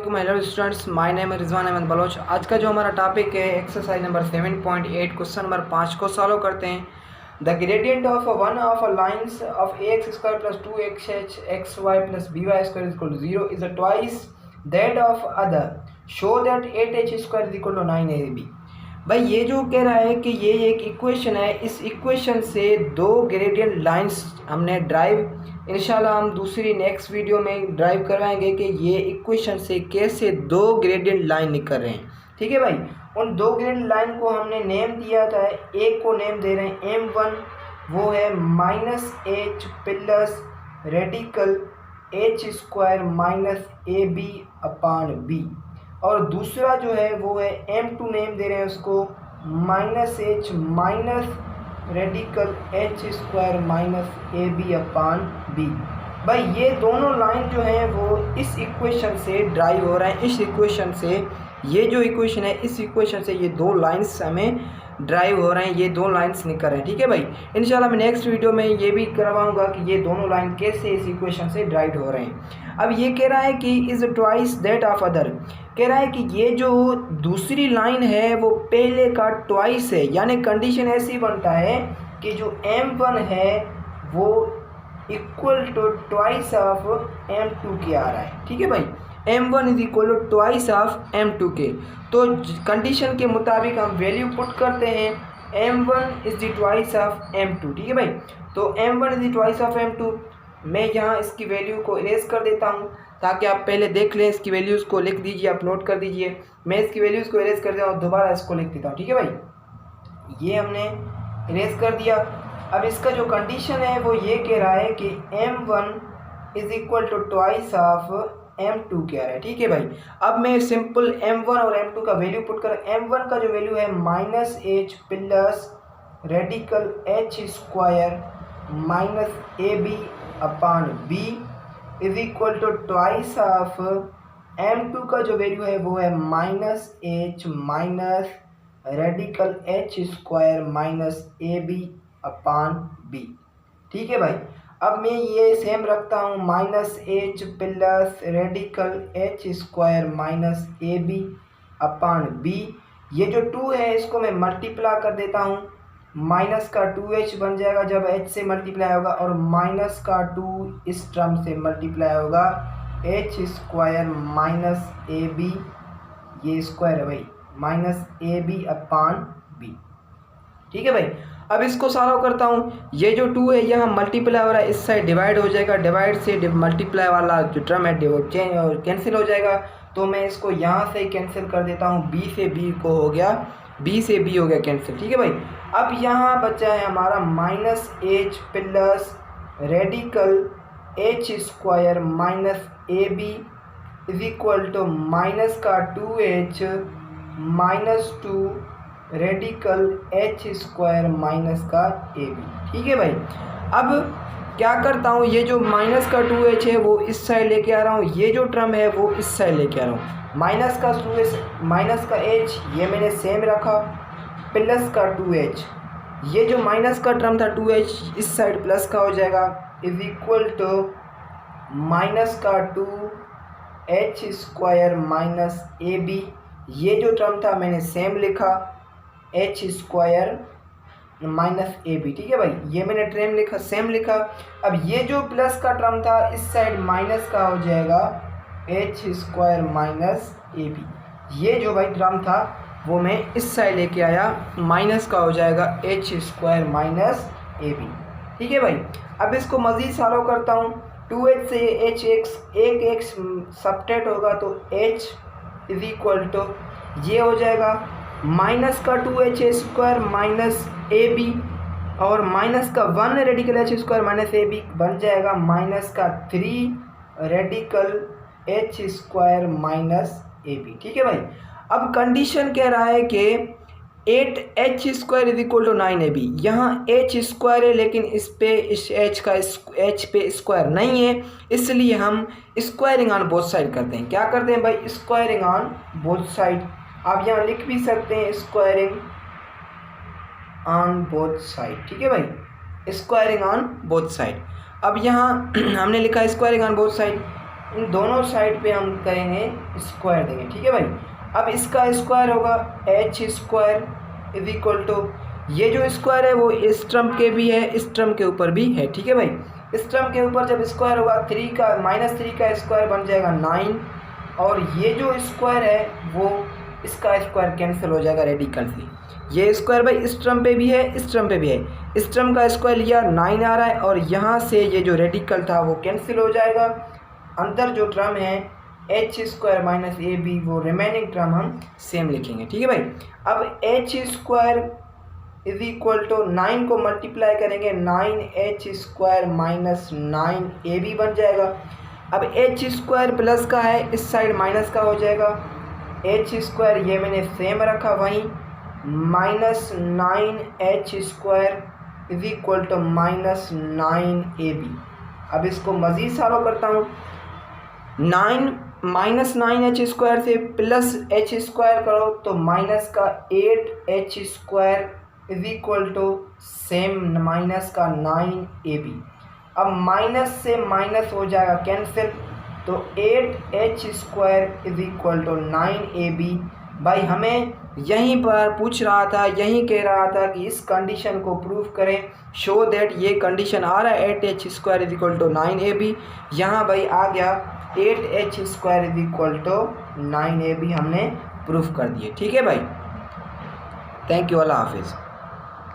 वालेकुम hello students, my name है Rizwan Ahmad Bloch. आज का जो हमारा टॉपिक है एक्सरसाइज नंबर 7.8 क्वेश्चन नंबर 5 को सॉल्व करते हैं। The gradient of one of a lines of ax square plus 2x xy plus by square is equal to 0 is twice that of other. Show that 8h square is equal to 9ab। भाई ये जो कह रहा है कि ये एक equation है, इस इक्वेशन से दो ग्रेडियंट लाइंस हमने ड्राइव इंशाल्लाह हम दूसरी नेक्स्ट वीडियो में ड्राइव करवाएंगे कि ये इक्वेशन से कैसे दो ग्रेडियंट लाइन निकल रहे हैं। ठीक है भाई, उन दो ग्रेडियंट लाइन को हमने नेम दिया था। एक को नेम दे रहे हैं m1, वो है -h plus radical h square minus ab/b, और दूसरा जो है वो है m2 नेम दे रहे हैं उसको -h minus radical h square minus ab/b। भाई ये दोनों लाइन जो है वो इस इक्वेशन से ड्राइव हो रहे हैं। इस इक्वेशन से ये जो इक्वेशन है, इस इक्वेशन से ये दो लाइंस हमें ड्राइव हो रहे हैं, ये दो लाइंस निकल रहे हैं। ठीक है भाई, इंशाल्लाह मैं नेक्स्ट वीडियो में ये भी करवाऊंगा कि ये दोनों लाइन कैसे इस इक्वेशन से ड्राइव हो रहे हैं। अब ये कह रहा है कि is twice that of other, कह रहा है कि ये जो दूसरी लाइन है वो पहले का ट्वाइस है, यानी कंडीशन ऐसी बनता है कि जो m1 है वो equal to twice of m2 के आ रहा है। ठीक है भाई, m1 is equal to twice of m2 के। तो कंडीशन के मुताबिक हम वैल्यू पुट करते हैं, m1 is the twice of m2। ठीक है भाई, तो m1 is the twice of m2। मैं यहाँ इसकी वैल्यू को इरेज कर देता हूँ ताकि आप पहले देख लें। इसकी वैल्यूज़ को लिख दीजिए, अपलोड कर दीजिए। मैं इसकी वैल्यूज़ को इरेज कर देता हूँ, दोबारा इसको लिख देता हूँ। ठीक है भाई, ये हमने इरेज कर दिया। अब इसका जो कंडीशन है वो ये कह रहा है कि m1 is equal to twice of m2 कह रहा है। ठीक है भाई, अब मैं सिंपल m1 और m2 का वैल्यू पुट कर, m1 का जो वैल्यू है -h plus radical h square minus ab/b is equal to twice of m2 का जो वैल्यू है वो है -h minus radical h square minus ab/b। ठीक है भाई, अब मैं ये सेम रखता हूँ -h plus radical h square minus ab/b। ये जो 2 है इसको मैं मल्टीप्लाई कर देता हूँ, माइनस का 2h बन जाएगा जब h से मल्टीप्लाई होगा, और माइनस का 2 इस टर्म से मल्टीप्लाई होगा h स्क्वायर माइनस ab, ये स्क्वायर है भाई, माइनस ab/b। ठीक है भाई, अब इसको सॉल्व करता हूँ। ये जो 2 है यहाँ मल्टीप्लाई हो रहा है, इस साइड डिवाइड हो जाएगा, डिवाइड से मल्टीप्लाई वाला जो टर्म है कैंसिल हो जाएगा। तो मैं इसको यहाँ से कैंसिल कर देता हूँ, b से b को हो गया, b से b हो गया कैंसिल। ठीक है भाई, अब यहाँ बचा है हमारा -h plus radical h square minus ab is equal to minus का 2h minus 2 radical h square minus का ab। ठीक है भाई, अब क्या करता हूँ, ये जो माइनस का 2h है वो इस साइड लेके आ रहा हूँ, ये जो टर्म है वो इस साइड लेके आ रहा हूँ। माइनस का 2h माइनस का h ये मैंने सेम रखा, प्लस का 2h, ये जो माइनस का टर्म था 2h इस साइड प्लस का हो जाएगा, इज इक्वल टू माइनस का 2h स्क्वायर माइनस ab। ये जो टर्म था मैंने सेम लिखा, h स्क्वायर माइनस ab। ठीक है भाई, ये मैंने टर्म लिखा, सेम लिखा। अब ये जो प्लस का टर्म था इस साइड माइनस का हो जाएगा h स्क्वायर माइनस ab। ये जो भाई टर्म था वो मैं इस साइड लेके आया, माइनस का हो जाएगा h स्क्वायर माइनस ab। ठीक है भाई, अब इसको मज़ीद सॉल्व करता हूँ। 2h से एक x सब्ट्रैक्ट होगा तो h इज इक्वल टू ये हो जाएगा माइनस का 2h स्क्वायर माइनस ab, और माइनस का 1 radical h square minus ab बन जाएगा माइनस का 3 radical h square minus ab। ठीक है भाई, अब कंडीशन कह रहा है कि 8h square is equal to 9ab। यहाँ h स्क्वायर है लेकिन इस पे इस h पे स्क्वायर नहीं है, इसलिए हम स्क्वायरिंग ऑन बोथ साइड करते हैं। क्या करते हैं भाई, स्क्वायरिंग ऑन बोथ साइड। आप यहाँ लिख भी सकते हैं स्क्वायरिंग ऑन बोथ साइड। ठीक है भाई, स्क्वायरिंग ऑन बोथ साइड। अब यहाँ हमने लिखा है स्क्वायरिंग ऑन बोथ साइड। इन दोनों साइड पे हम करेंगे स्क्वायर देंगे, ठीक है भाई। अब इसका स्क्वायर होगा H square is equal to, ये जो स्क्वायर है वो इस टर्म के भी है, इस टर्म के ऊपर भी है, ठीक है भाई। इस टर्म के ऊपर जब स्क्वायर होगा 3 का -3 का स्क्वायर बन जाएगा 9, और ये जो स्क्वायर है वो इसका स्क्वायर कैंसिल हो जाएगा रेडिकल से। ये स्क्वायर भाई इस टर्म पे भी है, इस टर्म पे भी है, इस टर्म का स्क्वायर लिया 9 आ रहा है, और यहाँ से ये जो रेडिकल था वो कैंसिल हो जाएगा। अंदर जो टर्म है H square minus A B, वो रिमेनिंग टर्म हम सेम लिखेंगे, ठीक है भाई। अब H square is equal to 9 को मल्टीप्लाई करेंगे 9h स्क्वायर माइनस 9ab बन जाएगा। अब एच स्क्वायर प्लस का है, इस साइड माइनस का हो जाएगा। एच स्क्वायर ये मैंने सेम रखा वहीं, minus 9h square is equal to minus 9ab। अब इसको मज़ीद सॉल्व करता हूँ। 9 माइनस 9h स्क्वायर से प्लस h स्क्वायर करो तो माइनस का 8h square is equal to same minus का 9ab। अब माइनस से माइनस हो जाएगा कैंसिल, तो 8h square is equal to 9ab। भाई हमें यहीं पर पूछ रहा था, यहीं कह रहा था कि इस कंडीशन को प्रूव करें, शो दैट ये कंडीशन आ रहा है 8h square is equal to 9ab। यहाँ भाई आ गया 8h square is equal to 9ab, हमने प्रूफ कर दिए, ठीक है भाई। थैंक यू, अल्लाह हाफिज़।